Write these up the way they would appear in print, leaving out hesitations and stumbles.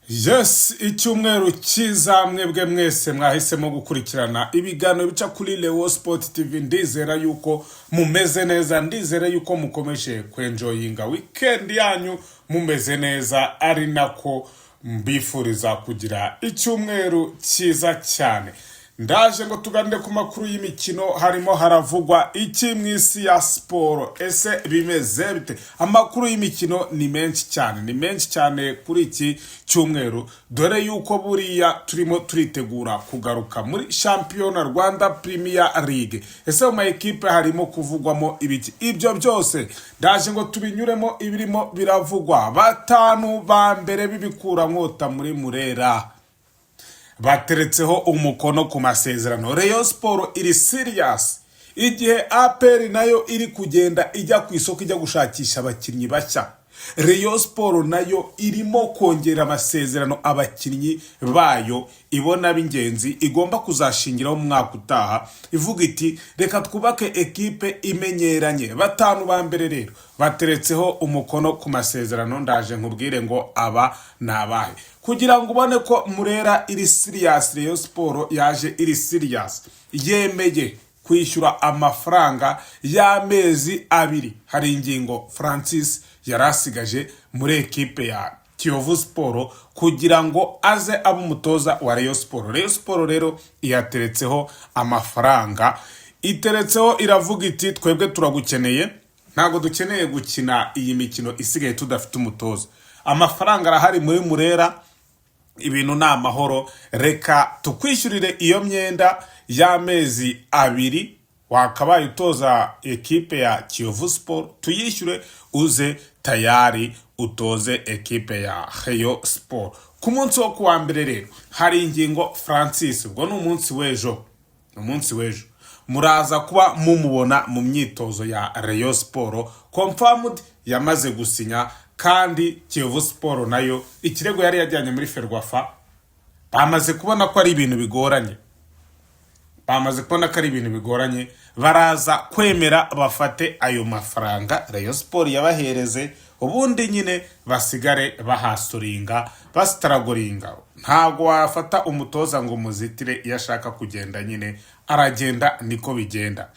Yes, icyumweru cyiza mwebwe mwese mwahisemo gukurikirana ibiganiro bica kuri Leo Sport TV. Ndizera yuko mumeze neza, ndizera yuko mukomeje kwenjoyinga weekend yanyu mumeze neza, ari nako mbifuriza kugira icyumweru cyiza cyane. Ndaje ngo tuganire ku makuru y'imikino, harimo haravugwa iki mu isi ya siporo. Ese bimeze bite? Amakuru y'imikino ni menshi cyane kuri iki cyumweru, dore yuko buriya turimo turitegura kugaruka muri shampiyona Rwanda Premier League. Ese mu ekipe harimo kuvugwamo ibiki? Ibyo byose ndaje ngo tubinyuremo ibirimo biravugwa. Batanu ba mbere bibikura nkota muri Murera bateretseho umukono ku masezerano. Rayon Sport iri serious, igihe APR nayo iri kugenda ijya ku isoko ijya gushakisha abakinnyi bashya. Rayon Sport nayo irimo kongera amasezerano abakinnyi bayo ibona b'ingenzi igomba kuzashingiraho mu mwaka utaha, ivuga iti reka twubake ekipe imenyeranye. Batanu ba mbere rero bateretseho umukono ku masezerano. Ndaje nkubwire ngo aba nabahe kugira ngo ubone ko Murera iri serious. Rayon Sport yaje iri serious, yemeye kwishyura amafaranga y'amezi abiri. Hari ingingo Francis yarasigaje muri ekipe ya Kiyovu Sport kugira ngo aze abe umutoza wa Rayon Sport. Rayon Sport rero iyateretseho amafaranga, iteretseho iravuga iti twebwe turagukeneye, ntago dukeneye gukina iyi mikino isigaye tudafite umutoza. Amafaranga arahari muri Murera, ibintu ni amahoro, reka tukwishyurire iyo myenda y'amezi abiri wakabaye utoza ekipe ya Kiyovu Sport, tuyishyure uze tayari utoze ekipe ya Rayon Sport. Ku munsi wo kuwa mbere rero hari ingingo Francis, ubwo ni umunsi w'ejo, muraza kuba mumubona mu myitozo ya Rayon Sport. Confirmed yamaze gusinya, kandi Kiyovu Sport nayo ikirego yari yajyanye muri Ferwafa bamaze kubona ko ari ibintu bigoranye, baraza kwemera bafate ayo mafaranga Rayon Sport yabahereze, ubundi nyine basigare bahasuringa basitaragoringa. Ntago wafata umutoza ngo muzitire, iyo ashaka kugenda nyine aragenda, niko bigenda.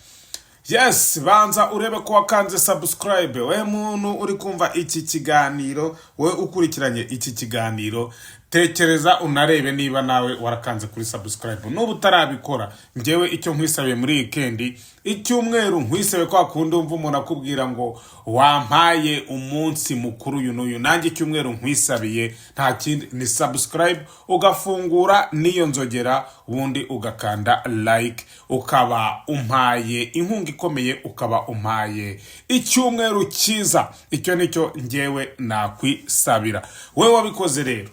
Yes, banza urebe ko wakanze subscribe. We muntu uri kumva iki kiganiro, we ukurikiranye iki kiganiro, tekereza unarebe niba nawe warakanze kuri subscribe. Nubu utarabikora, ngewe icyo nkwisabiye muri weekend, icyumweru nkwisabe kwa kundi umva umuntu akubwira ngo wampaye umunsi mukuru uyu n'uyu, nanjye icyumweru nkwisabiye nta kindi ni subscribe, ugafungura niyo nzogera, ubundi ugakanda like, ukaba umpaye inkunga ikomeye, ukaba umpaye icyumweru cyiza. Icyo nicyo ngewe nakwisabira. We wabikoze rero,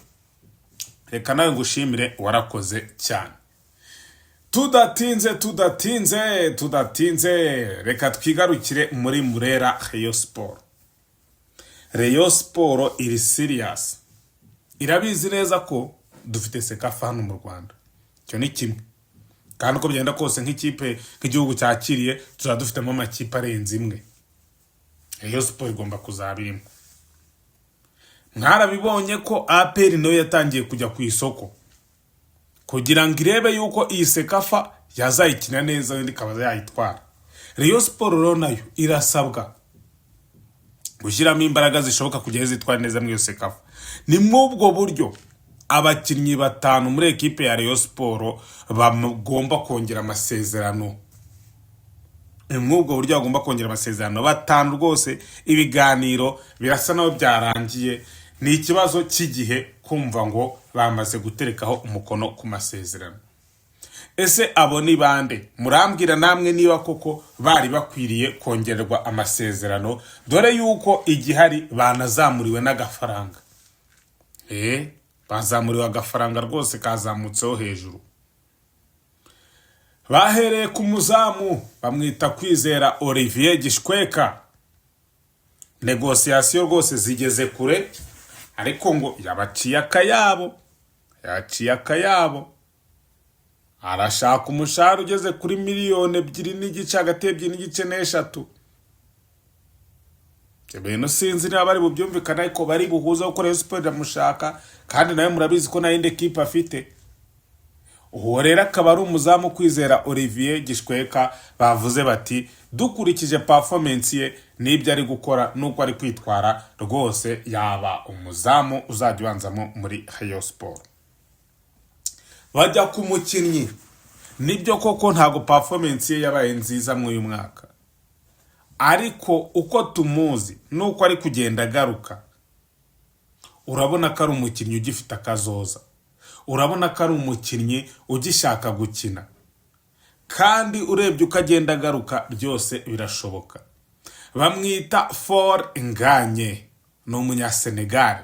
reka nawe ngushimire, warakoze cyane. Tudatinze reka twigarukire muri Murera Rayon Sport. Rayon Sport iri serious, irabizi neza ko dufite Sekafa hano mu Rwanda. Cyo ni kimwe, kandi uko byenda kose nk'ikipe nk'igihugu cyakiriye tuzaba dufitemo amakipe arenze imwe. Rayon Sport igomba kuzabirimo. Mwarabibonye ko APR nayo yatangiye kujya ku isoko kugira ngo irebe yuko iyi Sekafa yazayikina neza kandi ikaba yayitwara. Rayon Sport rero nayo irasabwa gushyiramo imbaraga zishoboka kugira zitware neza mu iyo Sekafa. Ni mw'ubwo buryo abakinnyi batanu muri ekipe ya Rayon Sport bagomba kongera amasezerano. Batanu rwose. Ibiganiro birasa naho byarangiye, ni ikibazo cy'igihe kumva ngo bamaze guterekaho umukono ku masezerano. Ese abo ni bande? Murambwira namwe niba koko bari bakwiriye kongererwa amasezerano, dore yuko igihari banazamuriwe n'agafaranga. Bazamuriwe agafaranga rwose kazamutseho hejuru. Bahereye ku muzamu bamwita Kwizera Olivier Gishweka. Negociation rwose zigeze kure, ariko ngo yabaciye akayabo. Arashaka umushahara ugeze kuri miliyoni 2 n'igice, hagati y'ebyiri n'igice n'eshatu. ibintu sinzi niba bari bubyumvikana ariko bari buhuza kuko Rayon Sport iramushaka kandi nawe murabizi ko nayindi ekipe afite. Uwo rero akaba ari umuzamu Kwizera Olivier Gishweka, bavuze bati dukurikije performance ye n'ibyo ari gukora nuko ari kwitwara rwose yaba umuzamu uzajya ubanzamo muri Rayon Sport. Bajya ku mukinnyi, nibyo koko ntago performance ye yabaye nziza mu uyu mwaka, ariko uko tumuzi nuko ari kugenda agaruka, urabona ko ari umukinnyi ugifite akazoza, urabona ko ari umukinnyi ugishaka gukina, kandi urebye uko agenda agaruka byose birashoboka. Bamwita For Nganye, ni umunyasenegal,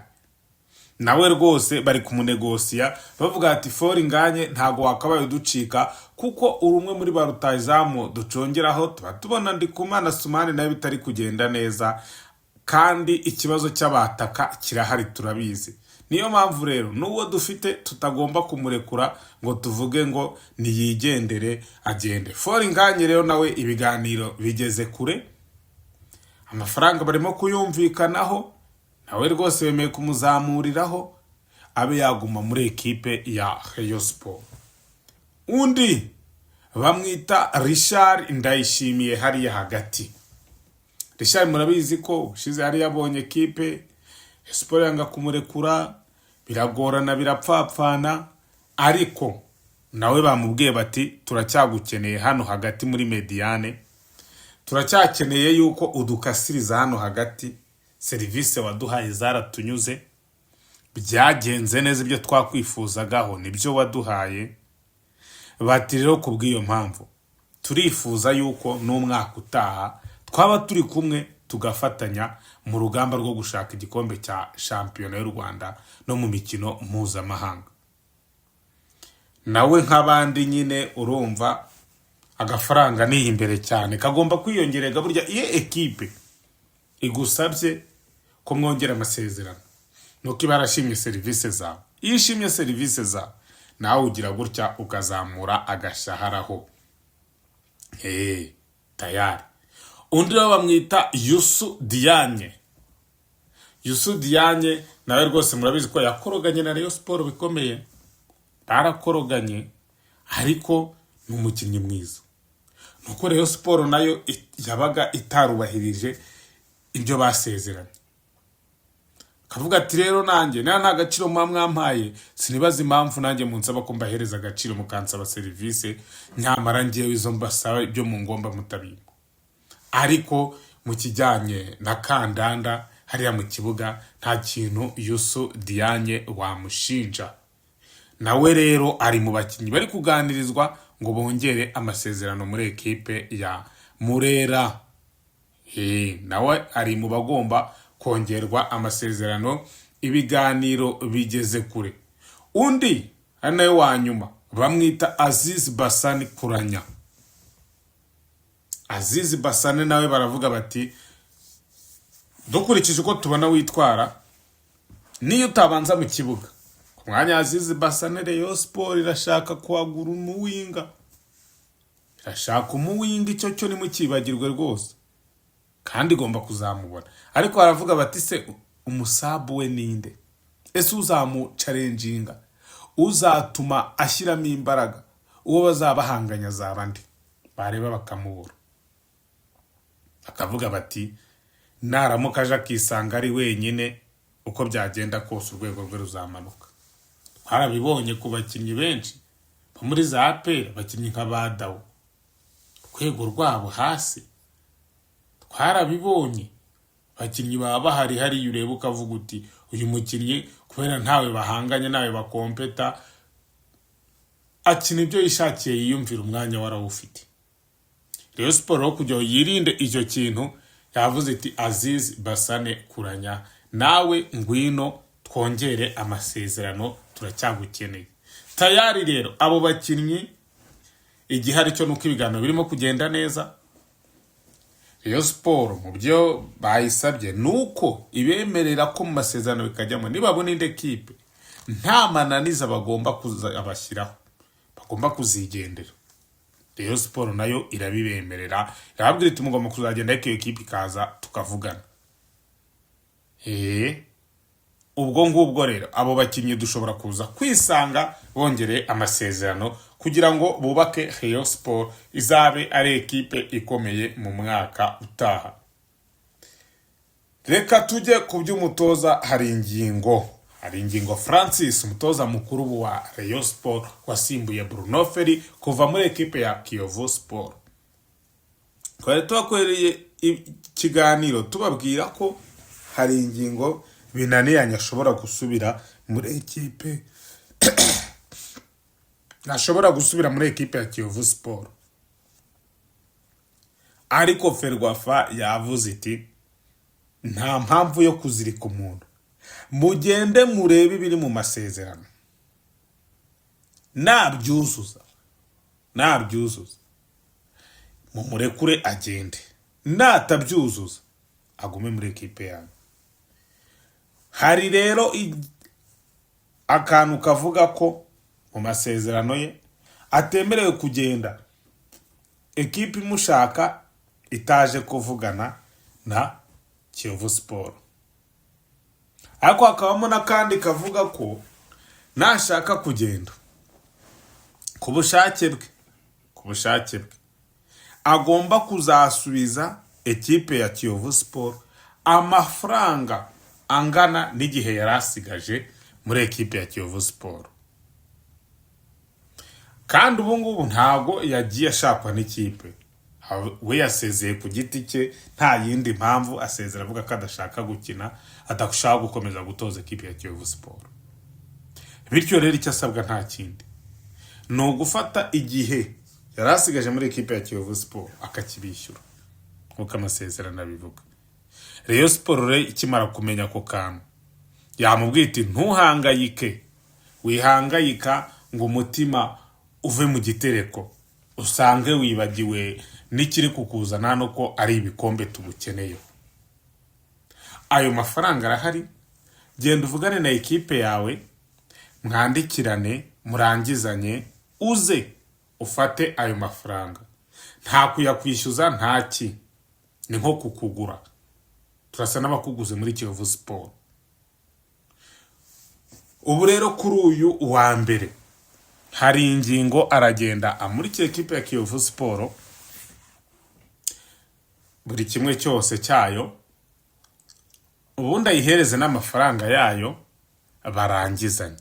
nawe rwose bari kumunegosiya bavuga ati For Nganye ntago wakabaye uducika kuko uri umwe muri ba rutahizamu ducongeraho, tuba tubona Ndikumana Sumani nawe bitari kugenda neza, kandi ikibazo cy'abataka kirahari turabizi. Niyo mpamvu rero n'uwo dufite tutagomba kumurekura ngo tuvuge ngo niyigendere agende. For Nganye rero nawe ibiganiro bigeze kure, amafaranga barimo kuyumvikanaho, nawe rwose bemeye kumuzamuriraho abe yaguma muri ekipe ya Rayon Sport. Undi bamwita Richard Ndayishimiye hariya hagati. Richard murabizi ko ushize hari yabonye ekipe Sport yanga kumurekura, biragorana birapfapfana, ariko nawe bamubwiye bati turacyagukeneye hano hagati muri Mediane, turacyakeneye yuko udukasiriza hano hagati, serivisi waduhaye zaratunyuze, byagenze neza ibyo twakwifuzagaho nibyo waduhaye. Bati rero kubw'iyo mpamvu turifuza yuko n'umwaka utaha twaba turi kumwe tugafatanya mu rugamba rwo gushaka igikombe cya shampiyona y'u Rwanda no mu mikino mpuzamahanga. Nawe nk'abandi nyine urumva agafaranga ni imbere cyane, kagomba kwiyongerega. Burya iyo ekipe igusabye ko mwongera amasezerano nuko ibarashimye serivisi zawe, iyo ishimye serivisi zawe nawe ugira gutya ukazamura agashaharaho. Tayari. Undi rero bamwita Youssou Diagne. Youssou Diagne nawe rwose murabizi ko yakoroganye na Rayon Sport bikomeye, barakoroganye, ariko ni umukinnyi mwiza. Nuko Rayon Sport nayo yabaga itarubahirije ibyo basezeranye, kavuga ati rero nanjye nta gaciro mwampaye, sinibaza impamvu nanjye munsaba ko mbahereza agaciro mukansaba serivisi nyamara ngiye izo mbasaba ibyo mu ngomba mutabimo. Ariko mu kijyanye na kandanda hariya mu kibuga nta kintu Youssou Diagne wamushinja. Nawe rero ari mu bakinnyi bari kuganirizwa ngo bongere amasezerano muri ekipe ya Murera. Nawe ari mu bagomba kongerwa amasezerano, ibiganiro bigeze kure. Undi ari nawe wa nyuma bamwita Aziz Basani Kuranya. Aziz Basane nawe baravuga bati dukurikije uko tubona witwara, niyo utabanza mu kibuga ku mwanya Aziz Basane, Rayon Sport irashaka kuhagura umuwinga, irashaka umuwinga, icyo cyo ni mukibagirwe rwose, kandi igomba kuzamubona. Ariko baravuga bati se umusabu we ninde? Ese uzamucalenjinga, uzatuma ashyiramo imbaraga, uwo bazabahanganya zabandi? Bareba bakamubura, akavuga bati naramuka aje akisanga ari wenyine, uko byagenda kose urwego rwe ruzamanuka. Harabibonye ku bakinnyi benshi bo muri za APR, abakinnyi nka Badawo, urwego rwabo hasi. Harabibonye abakinnyi baba bahari hari ureba ukavuga uti uyu mukinnyi kubera ntawe bahanganye, nawe bakompeta, akina ibyo yishakiye, yiyumvira umwanya warawufite. Rayon Sport kugira yirinde icyo kintu yavuze iti Aziz Basane Kuranya, nawe ngwino twongere amasezerano, turacyagukeneye. Tayari rero abo bakinnyi igihari cyo nuko ibiganiro birimo kugenda neza. Rayon Sport mu byo bayisabye nuko ibemerera ko mu masezerano bikajyamo nibabona indi ekipe nta mananiza bagomba kuzabashyiraho, bagomba kuzigendera. Rayon Sport nayo irabibemerera, irababwira iti mugomba kuzagenda iyo ekipe ikaza tukavugana. ubwo ngubwo rero abo bakinnyi dushobora kuza kwisanga bongereye amasezerano kugira ngo bubake Rayon Sport izabe ari ekipe ikomeye mu mwaka utaha. Reka tujye ku by'umutoza. Hari ingingo Francis, umutoza mukuru wa Rayon Sport wasimbuye Bruno Ferry kuva muri ekipe ya Kiyovu Sport. Twari twakoreye ikiganiro tubabwira ko hari ingingo binaniranye ashobora gusubira muri ekipe ya Kiyovu Sport, ariko Ferwafa yavuze iti nta mpamvu yo kuzirika umuntu, mugende murebe ibiri mu masezerano, nabyuzuza mumurekure agende, natabyuzuza agume muri ekipe yanyu. Hari rero akantu kavuga ko mu masezerano ye atemerewe kugenda ekipe imushaka itaje kuvugana na Kiyovu Sport, ariko hakabamo n'akandi kavuga ko nashaka kugenda ku bushake bwe agomba kuzasubiza ekipe ya Kiyovu Sport amafaranga angana n'igihe yari asigaje muri ekipe ya Kiyovu Sport. Kandi ubu ngubu ntabwo yagiye ashakwa n'ikipe, we yasezeye ku giti cye, nta yindi mpamvu asezera avuga ko adashaka gukina, adashaka gukomeza gutoza ekipe ya Kiyovu Sport. Bityo rero icyo asabwa nta kindi, ni ugufata igihe yari asigaje muri ekipe ya Kiyovu Sport akakibishyura nk'uko amasezerano abivuga. Rayon Sport rero ikimara kumenya ako kantu yamubwira iti ntuhangayike, wihangayika ngo umutima uve mu gitereko usange wibagiwe n'ikiri kukuzana no ko ari ibikombe tugukeneye. Ayo mafaranga arahari, genda uvugane na ekipe yawe, mwandikirane, murangizanye, uze ufate ayo mafaranga. Nta kuyakwishyuza ntaki, ni nko kukugura. Turasa n'abakuguze muri Kiyovu Sport. Ubu rero kuri uyu wa mbere hari ingingo aragenda amurikira ekipe ya Kiyovu Sport buri kimwe cyose cyayo, ubundi ayihereze n'amafaranga yayo barangizanye.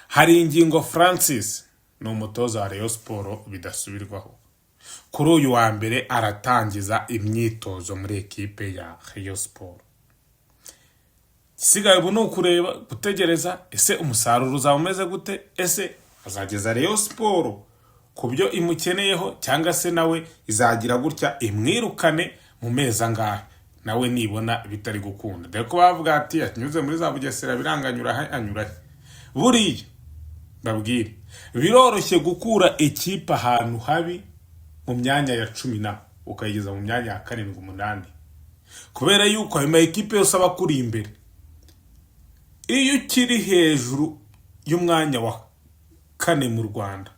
Hari ingingo Francis, ni umutoza wa Rayon Sport bidasubirwaho, kuri uyu wa mbere aratangiza imyitozo muri ekipe ya Rayon Sport. Isigaye ubu ni ukureba, gutegereza, ese umusaruro uzaba umeze gute, ese azageza Rayon Sport ku byo imukeneyeho, cyangwa se nawe izagira gutya imwirukane mu mezi angahe nawe nibona bitari gukunda. Dore ko bavuga ati yanyuze muri za Bugesera biranganyura anyura. Buriya babwire, biroroshye gukura ekipa ahantu habi mu myanya ya 10 ukayigeza mu myanya ya 7 8, kubera yuko ayo ekipe yose aba kuri imbere. Iyo ukiri hejuru y'umwanya wa 4 mu Rwanda,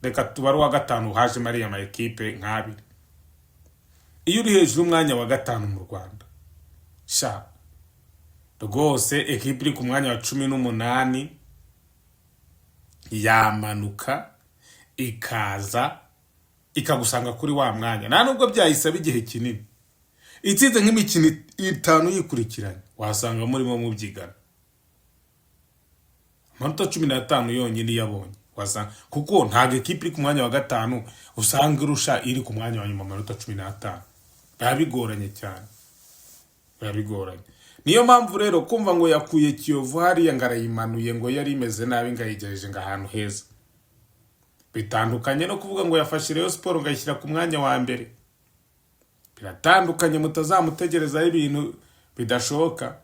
reka tubare wa 5 haje Maria ma ekipe nk'abiri, iyo uri hejuru y'umwanya wa 5 mu Rwanda sha rwose ekipe iri ku mwanya wa 18 yamanuka ikaza ikagusanga kuri wa mwanya, nta nubwo byayisaba igihe kinini. Itsinze nk'imikino 5 yikurikiranye wasanga murimo mubyigana, amanota 15 yonyine yabonye wasanga, kuko ntago ekipe iri ku mwanya wa 5 usanga irusha iri ku mwanya wa nyuma amanota 15. Birabigoranye cyane, birabigoranye. Niyo mpamvu rero kumva ngo yakuye Kiyovu hariya ngarayimanuye ngo yari imeze nabi ngayigejeje ngahantu heza, bitandukanye no kuvuga ngo yafashe Rayon Sport ngayishyira ku mwanya wa mbere. Biratandukanye, mutazamutegerezaho ibintu bidashoboka.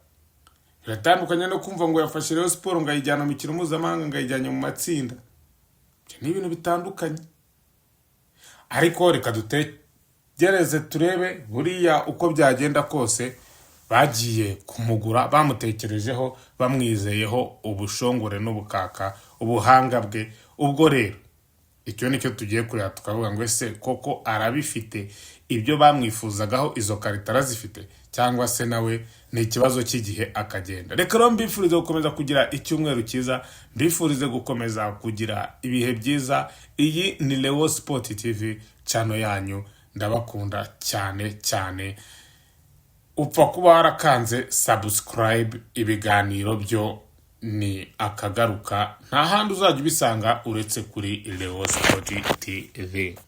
Biratandukanye no kumva ngo yafashe Rayon Sport ngayijyana mu mikino mpuzamahanga ngayijyanye mu matsinda. Ni ibintu bitandukanye. Ariko reka dutegereze turebe buriya uko byagenda kose, bagiye kumugura bamutekerejeho, bamwizeyeho ubushongore n'ubukaka, ubuhanga bwe. Ubwo rero icyo nicyo tugiye kureba tukavuga ngo ese koko arabifite ibyo bamwifuzagaho, izo karita arazifite, cyangwa se nawe ni ikibazo cy'igihe akagenda. Reka rero mbifurize gukomeza kugira icyumweru cyiza, mbifurize gukomeza kugira ibihe byiza. Iyi ni Leo Sport TV channel yanyu, ndabakunda cyane cyane. Upfa kuba warakanze subscribe, ibiganiro byo ni akagaruka, nta handi uzajya ubisanga uretse kuri Leo Sport TV.